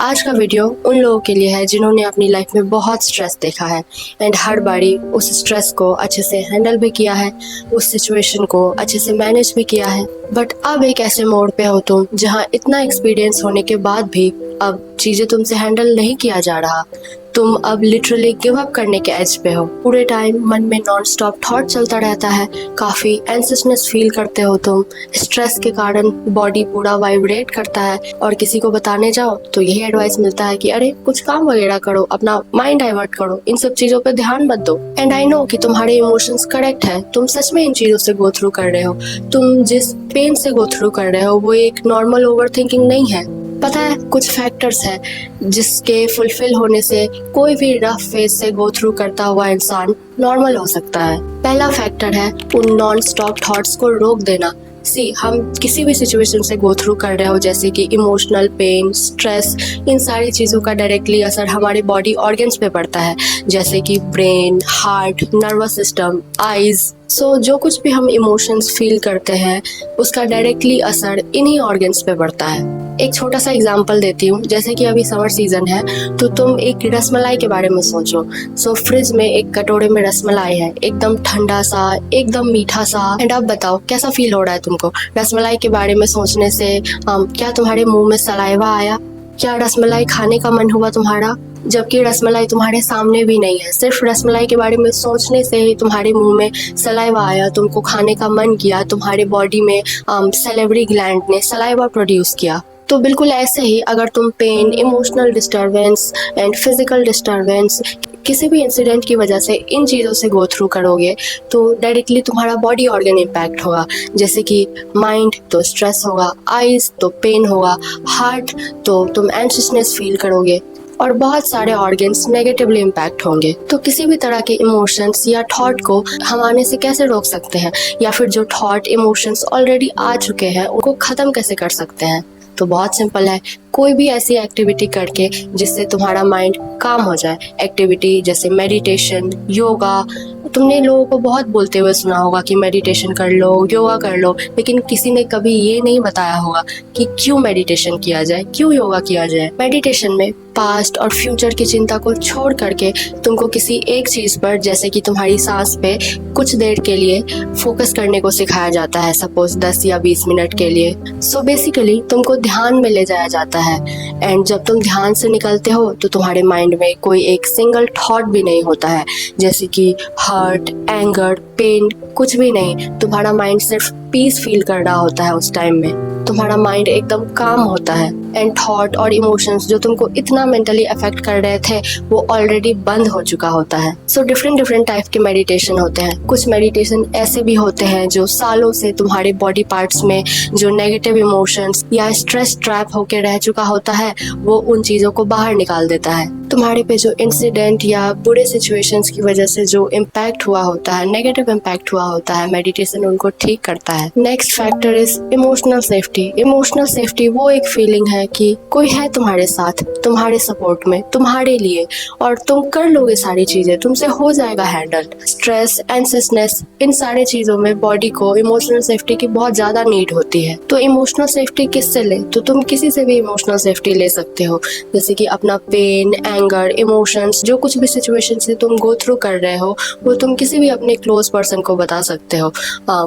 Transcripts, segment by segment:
आज का वीडियो उन लोगों के लिए है जिन्होंने अपनी लाइफ में बहुत स्ट्रेस देखा है एंड हर बारी उस स्ट्रेस को अच्छे से हैंडल भी किया है, उस सिचुएशन को अच्छे से मैनेज भी किया है। बट अब एक ऐसे मोड़ पे हो तुम जहाँ इतना एक्सपीरियंस होने के बाद भी अब चीजें तुमसे हैंडल नहीं किया जा रहा। तुम अब लिटरली गिव अप करने के एज पे हो। पूरे टाइम मन में नॉन स्टॉप थॉट चलता रहता है, काफी एंग्जियसनेस फील करते हो तुम, स्ट्रेस के कारण बॉडी पूरा वाइब्रेट करता है और किसी को बताने जाओ तो यही एडवाइस मिलता है कि अरे कुछ काम वगैरह करो, अपना माइंड डाइवर्ट करो, इन सब चीजों पे ध्यान मत दो। एंड आई नो कि तुम्हारे इमोशंस करेक्ट है, तुम सच में इन चीजों से गो थ्रू कर रहे हो। तुम जिस पेन से गो थ्रू कर रहे हो वो एक नॉर्मल ओवर थिंकिंग नहीं है। पता है कुछ फैक्टर्स हैं जिसके फुलफिल होने से कोई भी रफ फेज से गो थ्रू करता हुआ इंसान नॉर्मल हो सकता है। पहला फैक्टर है उन नॉन स्टॉप थॉट्स को रोक देना। हम किसी भी सिचुएशन से गो थ्रू कर रहे हो, जैसे कि इमोशनल पेन, स्ट्रेस, इन सारी चीज़ों का डायरेक्टली असर हमारे बॉडी ऑर्गन्स पे पड़ता है, जैसे कि brain, heart, nervous system, eyes. जो कुछ भी हम इमोशंस फील करते हैं उसका डायरेक्टली असर इन्हीं ऑर्गन्स पे पड़ता है। एक छोटा सा एग्जांपल देती हूँ, जैसे कि अभी समर सीजन है तो तुम एक रसमलाई के बारे में सोचो। फ्रिज में एक कटोरे में रसमलाई है, एकदम ठंडा सा, एकदम मीठा सा। एंड अब बताओ कैसा फील हो रहा है तुमको रसमलाई के बारे में सोचने से? क्या तुम्हारे मुंह में सलाइवा आया? क्या रसमलाई खाने का मन हुआ तुम्हारा? जबकि रसमलाई तुम्हारे सामने भी नहीं है, सिर्फ रसमलाई के बारे में सोचने से ही तुम्हारे मुंह में सलाइवा आया, तुमको खाने का मन किया, तुम्हारे बॉडी में सैलिवरी ग्लैंड ने सलाइवा प्रोड्यूस किया। तो बिल्कुल ऐसे ही अगर तुम pain, emotional disturbance and physical disturbance किसी भी इंसिडेंट की वजह से इन चीज़ों से गो थ्रू करोगे तो डायरेक्टली तुम्हारा बॉडी ऑर्गन इम्पैक्ट होगा, जैसे कि माइंड तो स्ट्रेस होगा, आईज तो पेन होगा, हार्ट तो तुम एंग्जियसनेस फील करोगे और बहुत सारे ऑर्गन्स नेगेटिवली इम्पैक्ट होंगे। तो किसी भी तरह के इमोशंस या थॉट को हम आने से कैसे रोक सकते हैं, या फिर जो थॉट इमोशंस ऑलरेडी आ चुके हैं उनको ख़त्म कैसे कर सकते हैं? तो बहुत सिंपल है, कोई भी ऐसी एक्टिविटी करके जिससे तुम्हारा माइंड काम हो जाए। एक्टिविटी जैसे मेडिटेशन, योगा। तुमने लोगों को बहुत बोलते हुए सुना होगा कि मेडिटेशन कर लो, योगा कर लो, लेकिन किसी ने कभी ये नहीं बताया होगा कि क्यों मेडिटेशन किया जाए, क्यों योगा किया जाए। मेडिटेशन में पास्ट और फ्यूचर की चिंता को छोड़ करके तुमको किसी एक चीज पर, जैसे कि तुम्हारी सांस पे कुछ देर के लिए फोकस करने को सिखाया जाता है, सपोज 10 या 20 मिनट के लिए। बेसिकली तुमको ध्यान में ले जाया जाता है एंड जब तुम ध्यान से निकलते हो तो तुम्हारे माइंड में कोई एक सिंगल थॉट भी नहीं होता है, जैसे कि हर्ट, एंगर, पेन, कुछ भी नहीं। तुम्हारा माइंड सिर्फ पीस फील कर रहा होता है उस टाइम में। तुम्हारा माइंड एकदम काम होता है एंड थॉट और इमोशंस जो तुमको इतना मेंटली अफेक्ट कर रहे थे वो ऑलरेडी बंद हो चुका होता है। डिफरेंट टाइप के मेडिटेशन होते हैं। कुछ मेडिटेशन ऐसे भी होते हैं जो सालों से तुम्हारे बॉडी पार्ट्स में जो नेगेटिव इमोशंस या स्ट्रेस ट्रैप होके रह चुका होता है वो उन चीजों को बाहर निकाल देता है। तुम्हारे पे जो इंसिडेंट या बुरे सिचुएशंस की वजह से जो इम्पैक्ट हुआ होता है, नेगेटिव इम्पैक्ट हुआ होता है, मेडिटेशन उनको ठीक करता है। Next factor is emotional safety. Emotional safety वो एक फीलिंग है कि कोई है तुम्हारे साथ, तुम्हारे सपोर्ट में, तुम्हारे लिए, और तुम कर लोगे सारी चीजें, तुमसे हो जाएगा हैंडल। स्ट्रेस, एंग्जियसनेस, इन सारी चीजों में बॉडी को इमोशनल सेफ्टी की बहुत ज्यादा नीड होती है। तो इमोशनल सेफ्टी किससे ले? तो तुम किसी से भी इमोशनल सेफ्टी ले सकते हो, जैसे कि अपना पेन, एंगर, इमोशंस, जो कुछ भी सिचुएशन से तुम गो थ्रू कर रहे हो वो तुम किसी भी अपने क्लोज पर्सन को बता सकते हो।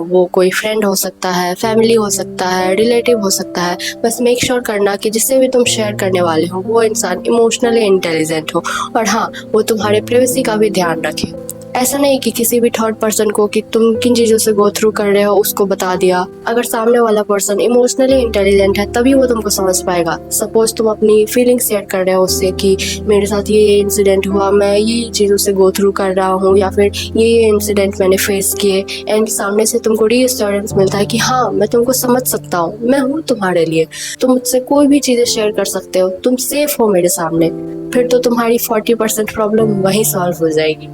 वो कोई फ्रेंड हो सकता है, फैमिली हो सकता है, रिलेटिव हो सकता है। बस मेक श्योर करना कि जिससे भी तुम शेयर करने वाले हो वो इंसान इमोशनली इंटेलिजेंट हो, और हाँ, वो तुम्हारे प्राइवेसी का भी ध्यान रखे। ऐसा नहीं कि किसी भी थर्ड पर्सन को कि तुम किन चीजों से गो थ्रू कर रहे हो उसको बता दिया। अगर सामने वाला पर्सन इमोशनली इंटेलिजेंट है तभी वो तुमको समझ पाएगा। सपोज तुम अपनी फीलिंग्स शेयर कर रहे हो उससे कि मेरे साथ ये इंसिडेंट हुआ, मैं ये चीजों से गो थ्रू कर रहा हूँ, या फिर ये इंसिडेंट मैंने फेस किए, एंड सामने से तुमको रीअश्योरेंस मिलता है कि हाँ मैं तुमको समझ सकता हूँ, मैं हूँ तुम्हारे लिए, तुम मुझसे कोई भी चीजें शेयर कर सकते हो, तुम सेफ हो मेरे सामने। फिर तो तुम्हारी 40% प्रॉब्लम वहीं सॉल्व हो जाएगी।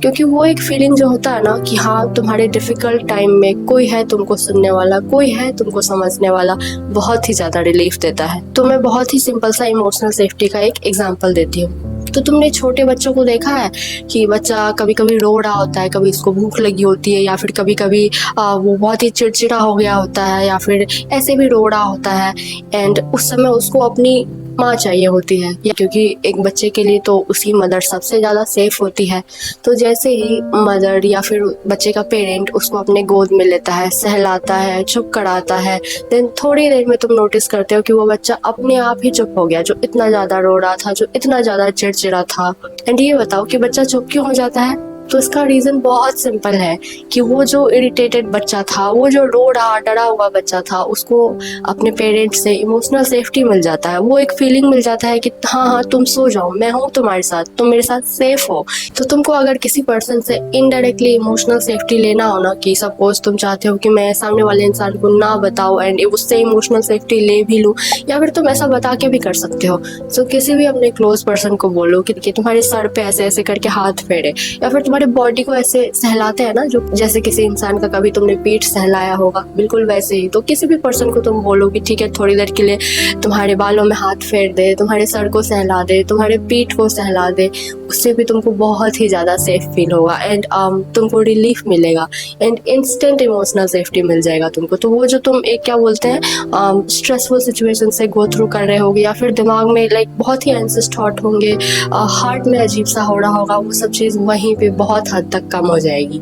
क्योंकि वो एक फीलिंग जो होता है ना कि हाँ तुम्हारे डिफिकल्ट टाइम में कोई है तुमको सुनने वाला, कोई है तुमको समझने वाला, बहुत ही ज्यादा रिलीफ देता है। तो मैं बहुत ही सिंपल सा इमोशनल सेफ्टी का एक एग्जांपल देती हूँ। तो तुमने छोटे बच्चों को देखा है कि बच्चा कभी कभी रो रहा होता है, कभी उसको भूख लगी होती है, या फिर कभी कभी वो बहुत ही चिड़चिड़ा हो गया होता है, या फिर ऐसे भी रो रहा होता है, एंड उस समय उसको अपनी माँ चाहिए होती है, या क्योंकि एक बच्चे के लिए तो उसकी मदर सबसे ज़्यादा सेफ होती है। तो जैसे ही मदर या फिर बच्चे का पेरेंट उसको अपने गोद में लेता है, सहलाता है, चुप कराता है, देन थोड़ी देर में तुम नोटिस करते हो कि वो बच्चा अपने आप ही चुप हो गया, जो इतना ज़्यादा रो रहा था, जो इतना ज़्यादा चिड़चिड़ा था। एंड ये बताओ कि बच्चा चुप क्यों हो जाता है? तो इसका रीज़न बहुत सिंपल है कि वो जो इरिटेटेड बच्चा था, वो जो रो रहा डरा हुआ बच्चा था, उसको अपने पेरेंट्स से इमोशनल सेफ्टी मिल जाता है। वो एक फीलिंग मिल जाता है कि हाँ हाँ तुम सो जाओ, मैं हूँ तुम्हारे साथ, तुम मेरे साथ सेफ हो। तो तुमको अगर किसी पर्सन से इनडायरेक्टली इमोशनल सेफ्टी लेना हो ना, कि सपोज तुम चाहते हो कि मैं सामने वाले इंसान को ना बताओ एंड उससे इमोशनल सेफ्टी ले भी लूँ, या फिर तुम ऐसा बता के भी कर सकते हो। तो किसी भी अपने क्लोज पर्सन को बोलो कि तुम्हारे सर पे ऐसे ऐसे करके हाथ फेरे, या फिर तुम्हारे बॉडी को ऐसे सहलाते हैं ना, जो जैसे किसी इंसान का कभी तुमने पीठ सहलाया होगा, बिल्कुल वैसे ही। तो किसी भी पर्सन को तुम बोलो कि ठीक है थोड़ी देर के लिए तुम्हारे बालों में हाथ फेर दे, तुम्हारे सर को सहला दे, तुम्हारे पीठ को सहला दे, उससे भी तुमको बहुत ही ज़्यादा सेफ फील होगा एंड तुमको रिलीफ मिलेगा एंड इंस्टेंट इमोशनल सेफ्टी मिल जाएगा तुमको। तो वो जो तुम एक क्या बोलते हैं स्ट्रेसफुल सिचुएशन से गो थ्रू कर रहे होगे, या फिर दिमाग में लाइक बहुत ही एंसियस थॉट होंगे, हार्ट में अजीब सा हो रहा होगा, वो सब चीज़ वहीं पे बहुत हद तक कम हो जाएगी।